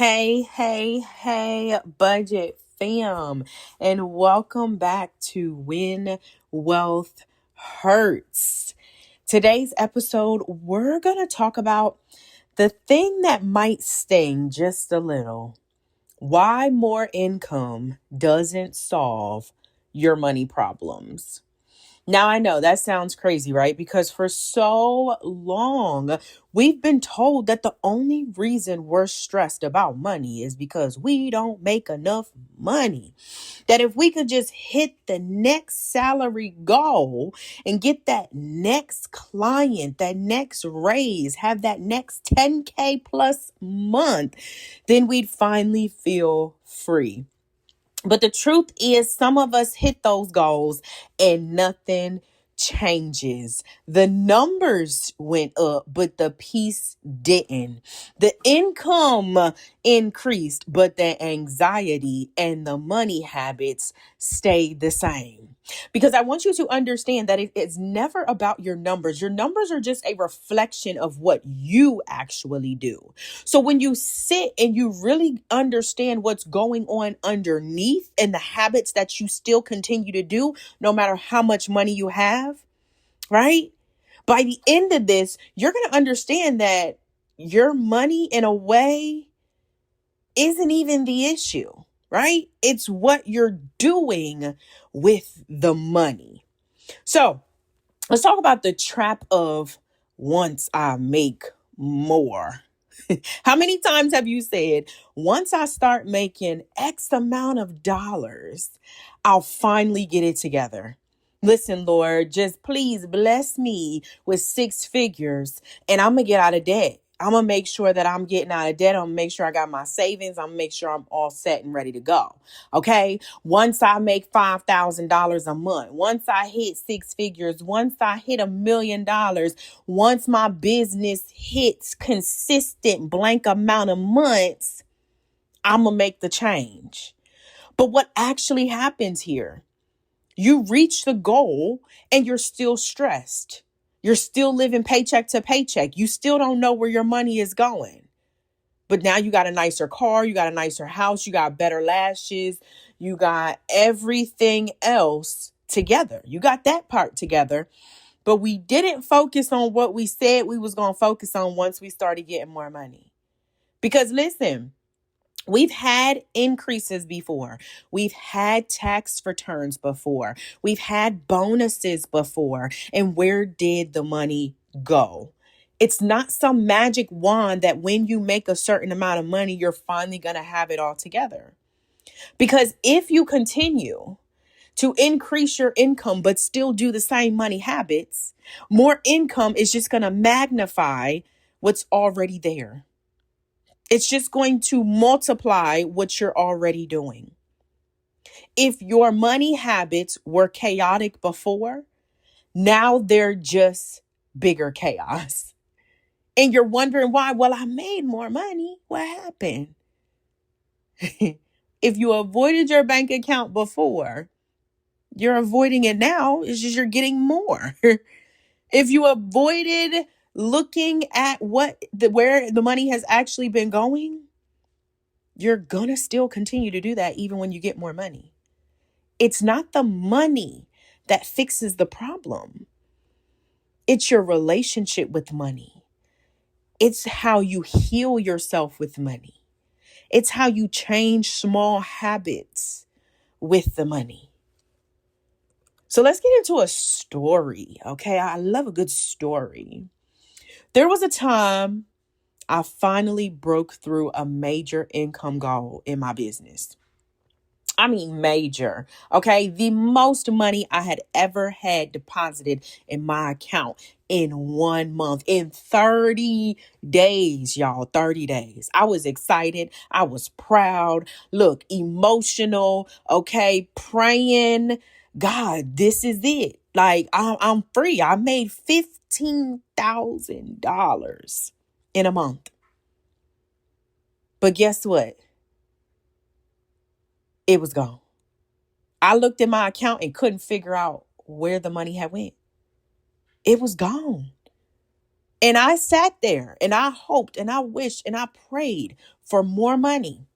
Hey, budget fam, and welcome back to When Wealth Hurts. Today's episode, we're going to talk about the thing that might sting just a little. Why more income doesn't solve your money problems. Now, I know that sounds crazy, right? Because for so long, we've been told that the only reason we're stressed about money is because we don't make enough money. That if we could just hit the next salary goal and get that next client, that next raise, have that next 10K plus month, then we'd finally feel free. But the truth is, some of us hit those goals and nothing changes. The numbers went up, but the peace didn't. The income increased, but the anxiety and the money habits stayed the same. Because I want you to understand that it's never about your numbers. Your numbers are just a reflection of what you actually do. So when you sit and you really understand what's going on underneath and the habits that you still continue to do, no matter how much money you have, right? By the end of this, you're going to understand that your money in a way isn't even the issue, right? It's what you're doing with the money. So let's talk about the trap of once I make more. How many times have you said, once I start making X amount of dollars, I'll finally get it together? Listen, Lord, just please bless me with six figures and I'm going to get out of debt. I'm going to make sure that I'm getting out of debt. I'm going to make sure I got my savings. I'm going to make sure I'm all set and ready to go. Okay. Once I make $5,000 a month, once I hit six figures, once I hit $1 million, once my business hits consistent blank amount of months, I'm going to make the change. But what actually happens here? You reach the goal and you're still stressed. You're still living paycheck to paycheck. You still don't know where your money is going. But now you got a nicer car, you got a nicer house, you got better lashes, you got everything else together. You got that part together. But we didn't focus on what we said we was going to focus on once we started getting more money. Because listen, we've had increases before. We've had tax returns before. We've had bonuses before. And where did the money go? It's not some magic wand that when you make a certain amount of money, you're finally going to have it all together. Because if you continue to increase your income, but still do the same money habits, more income is just going to magnify what's already there. It's just going to multiply what you're already doing. If your money habits were chaotic before, now they're just bigger chaos. And you're wondering why? Well, I made more money. What happened? If you avoided your bank account before, you're avoiding it now. It's just you're getting more. If you avoided looking at where the money has actually been going, you're going to still continue to do that even when you get more money. It's not the money that fixes the problem. It's your relationship with money. It's how you heal yourself with money. It's how you change small habits with the money. So let's get into a story, okay? I love a good story. There was a time I finally broke through a major income goal in my business. I mean, major, okay? The most money I had ever had deposited in my account in 1 month, in 30 days, y'all, 30 days. I was excited. I was proud. Look, emotional, okay? Praying, God, this is it. Like, I'm free. I made $15,000 in a month. But guess what? It was gone. I looked at my account and couldn't figure out where the money had went. It was gone. And I sat there and I hoped and I wished and I prayed for more money.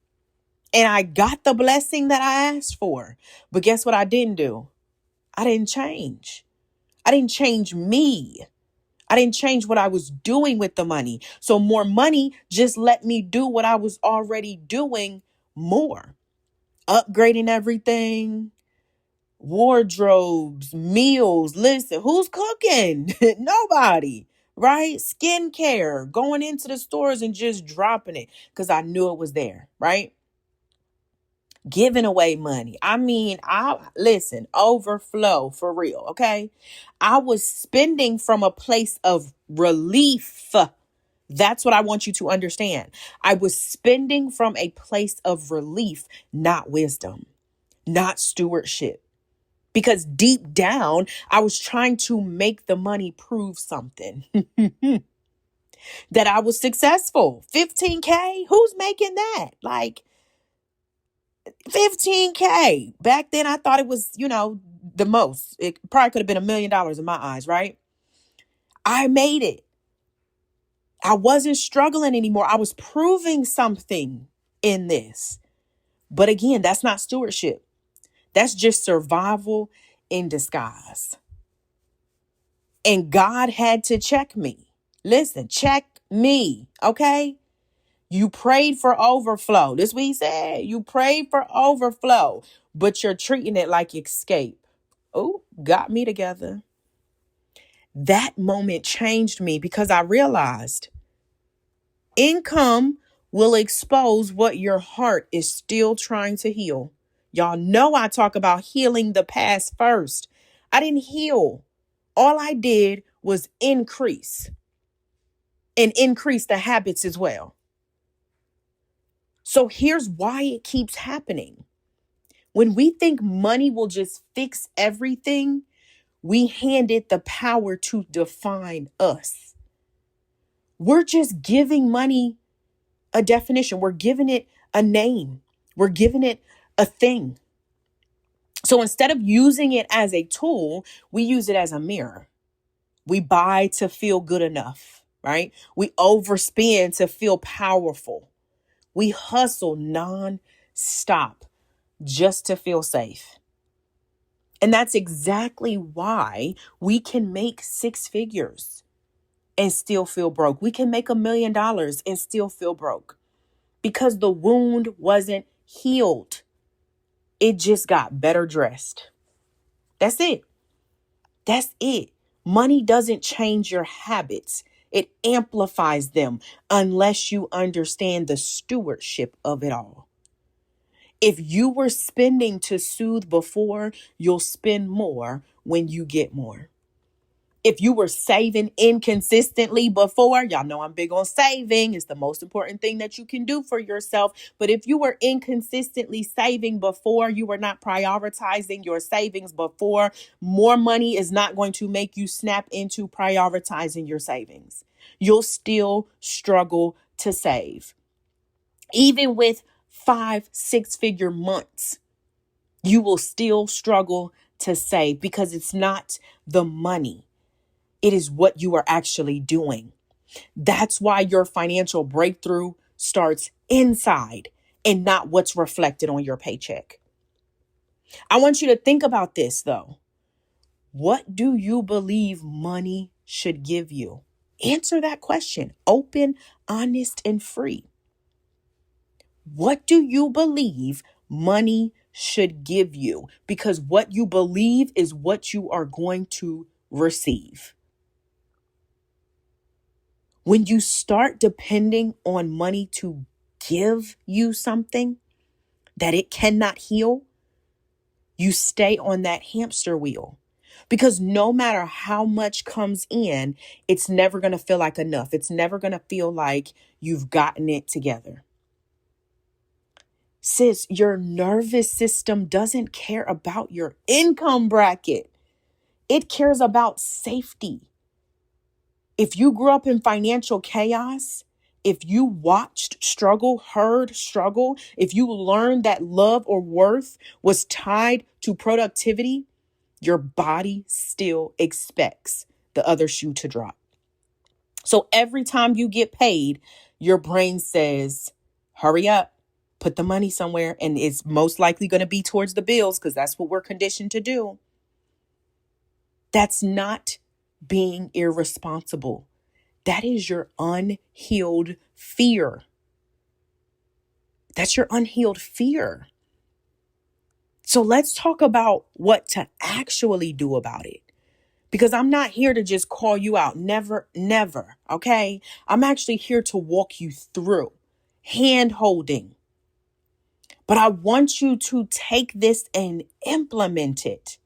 And I got the blessing that I asked for. But guess what I didn't do? I didn't change. I didn't change me. I didn't change what I was doing with the money. So more money just let me do what I was already doing more. Upgrading everything, wardrobes, meals. Listen, who's cooking? Nobody, right? Skincare, going into the stores and just dropping it because I knew it was there, right? Giving away money. I mean, overflow for real, okay? I was spending from a place of relief. That's what I want you to understand. I was spending from a place of relief, not wisdom, not stewardship. Because deep down, I was trying to make the money prove something that I was successful. 15K? Who's making that? Like 15K. Back then, I thought it was, the most. It probably could have been $1 million in my eyes, right? I made it. I wasn't struggling anymore. I was proving something in this. But again, that's not stewardship. That's just survival in disguise. And God had to check me. Listen, check me, okay? You prayed for overflow. This is what he said. You prayed for overflow, but you're treating it like escape. Oh, got me together. That moment changed me because I realized income will expose what your heart is still trying to heal. Y'all know I talk about healing the past first. I didn't heal. All I did was increase and increase the habits as well. So here's why it keeps happening. When we think money will just fix everything, we hand it the power to define us. We're just giving money a definition. We're giving it a name. We're giving it a thing. So instead of using it as a tool, we use it as a mirror. We buy to feel good enough, right? We overspend to feel powerful. We hustle non-stop just to feel safe. And that's exactly why we can make 6 figures and still feel broke. We can make $1 million and still feel broke because the wound wasn't healed. It just got better dressed. That's it. That's it. Money doesn't change your habits. It amplifies them unless you understand the stewardship of it all. If you were spending to soothe before, you'll spend more when you get more. If you were saving inconsistently before, y'all know I'm big on saving. It's the most important thing that you can do for yourself. But if you were inconsistently saving before, you were not prioritizing your savings before, more money is not going to make you snap into prioritizing your savings. You'll still struggle to save. Even with 5-6 figure months, you will still struggle to save because it's not the money. It is what you are actually doing. That's why your financial breakthrough starts inside and not what's reflected on your paycheck. I want you to think about this though. What do you believe money should give you? Answer that question. Open, honest, and free. What do you believe money should give you? Because what you believe is what you are going to receive. When you start depending on money to give you something that it cannot heal, you stay on that hamster wheel. Because no matter how much comes in, it's never going to feel like enough. It's never going to feel like you've gotten it together. Sis, your nervous system doesn't care about your income bracket. It cares about safety. If you grew up in financial chaos, if you watched struggle, heard struggle, if you learned that love or worth was tied to productivity, your body still expects the other shoe to drop. So every time you get paid, your brain says, hurry up, put the money somewhere. And it's most likely going to be towards the bills because that's what we're conditioned to do. That's not being irresponsible. That is your unhealed fear. That's your unhealed fear. So let's talk about what to actually do about it. Because I'm not here to just call you out. Never, never. Okay. I'm actually here to walk you through hand holding. But I want you to take this and implement it.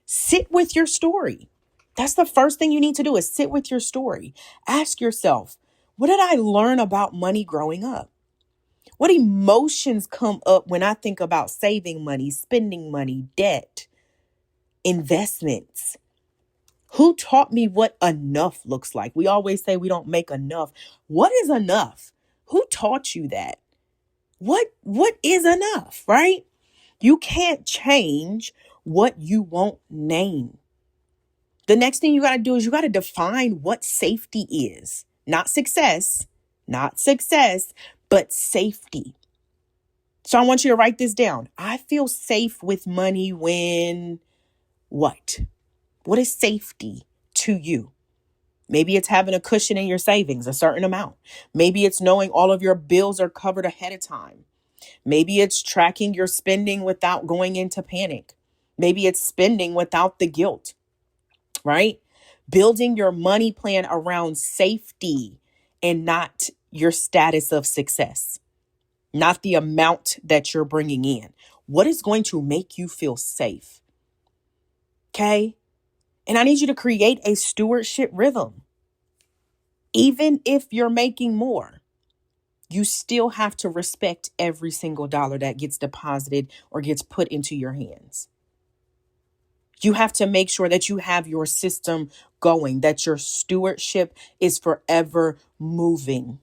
Sit with your story. That's the first thing you need to do is sit with your story. Ask yourself, what did I learn about money growing up? What emotions come up when I think about saving money, spending money, debt, investments? Who taught me what enough looks like? We always say we don't make enough. What is enough? Who taught you that? What is enough, right? You can't change what you won't name. The next thing you got to do is you got to define what safety is. Not success, but safety. So I want you to write this down. I feel safe with money when what? What is safety to you? Maybe it's having a cushion in your savings, a certain amount. Maybe it's knowing all of your bills are covered ahead of time. Maybe it's tracking your spending without going into panic. Maybe it's spending without the guilt, right? Building your money plan around safety and not your status of success, not the amount that you're bringing in. What is going to make you feel safe? Okay. And I need you to create a stewardship rhythm. Even if you're making more, you still have to respect every single dollar that gets deposited or gets put into your hands. You have to make sure that you have your system going, that your stewardship is forever moving,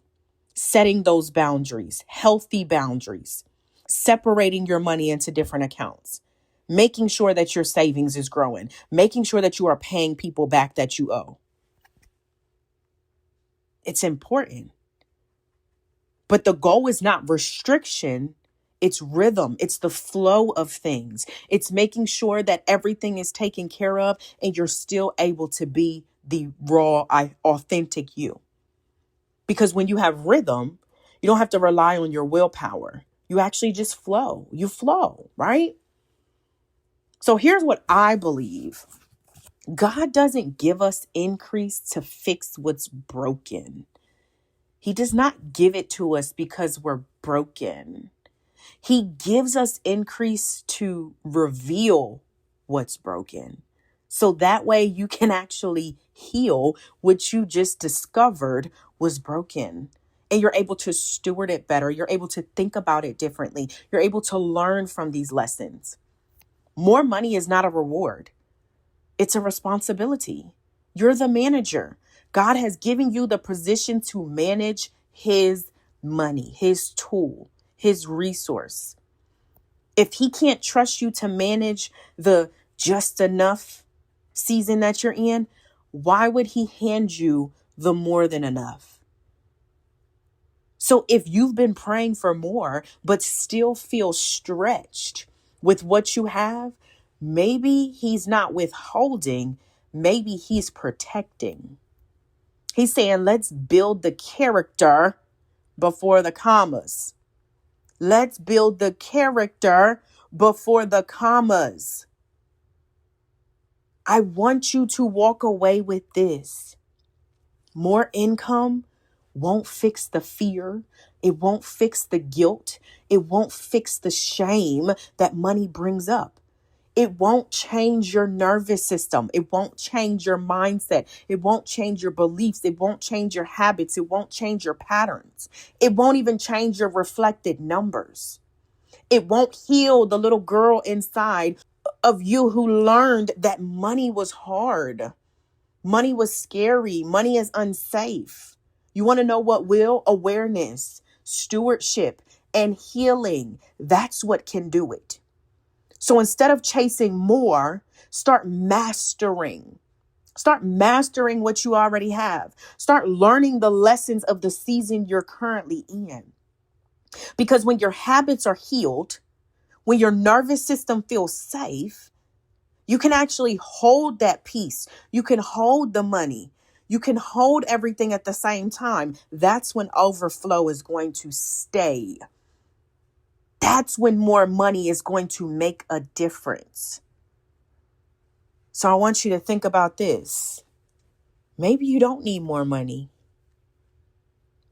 setting those boundaries, healthy boundaries, separating your money into different accounts, making sure that your savings is growing, making sure that you are paying people back that you owe. It's important. But the goal is not restriction. It's rhythm. It's the flow of things. It's making sure that everything is taken care of and you're still able to be the raw, authentic you. Because when you have rhythm, you don't have to rely on your willpower. You actually just flow. You flow, right? So here's what I believe. God doesn't give us increase to fix what's broken. He does not give it to us because we're broken. He gives us increase to reveal what's broken. So that way you can actually heal what you just discovered was broken. And you're able to steward it better. You're able to think about it differently. You're able to learn from these lessons. More money is not a reward. It's a responsibility. You're the manager. God has given you the position to manage his money, his tool, his resource. If he can't trust you to manage the just enough season that you're in, why would he hand you the more than enough? So if you've been praying for more, but still feel stretched with what you have, maybe he's not withholding, maybe he's protecting. He's saying, let's build the character before the commas. Let's build the character before the commas. I want you to walk away with this. More income won't fix the fear. It won't fix the guilt. It won't fix the shame that money brings up. It won't change your nervous system. It won't change your mindset. It won't change your beliefs. It won't change your habits. It won't change your patterns. It won't even change your reflected numbers. It won't heal the little girl inside of you who learned that money was hard. Money was scary. Money is unsafe. You want to know what will? Awareness, stewardship, and healing. That's what can do it. So instead of chasing more, start mastering. Start mastering what you already have. Start learning the lessons of the season you're currently in. Because when your habits are healed, when your nervous system feels safe, you can actually hold that peace. You can hold the money. You can hold everything at the same time. That's when overflow is going to stay. That's when more money is going to make a difference. So I want you to think about this. Maybe you don't need more money.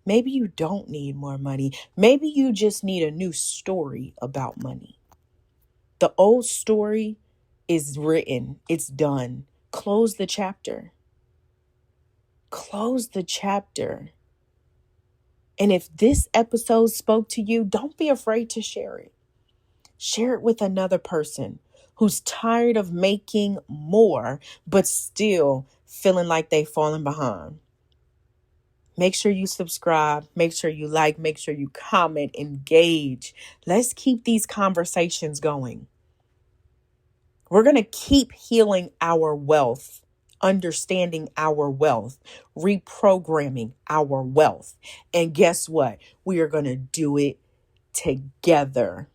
Maybe you don't need more money. Maybe you just need a new story about money. The old story is written. It's done. Close the chapter. Close the chapter. And if this episode spoke to you, don't be afraid to share it. Share it with another person who's tired of making more, but still feeling like they've fallen behind. Make sure you subscribe. Make sure you like. Make sure you comment, engage. Let's keep these conversations going. We're going to keep healing our wealth, understanding our wealth, reprogramming our wealth. And guess what? We are going to do it together.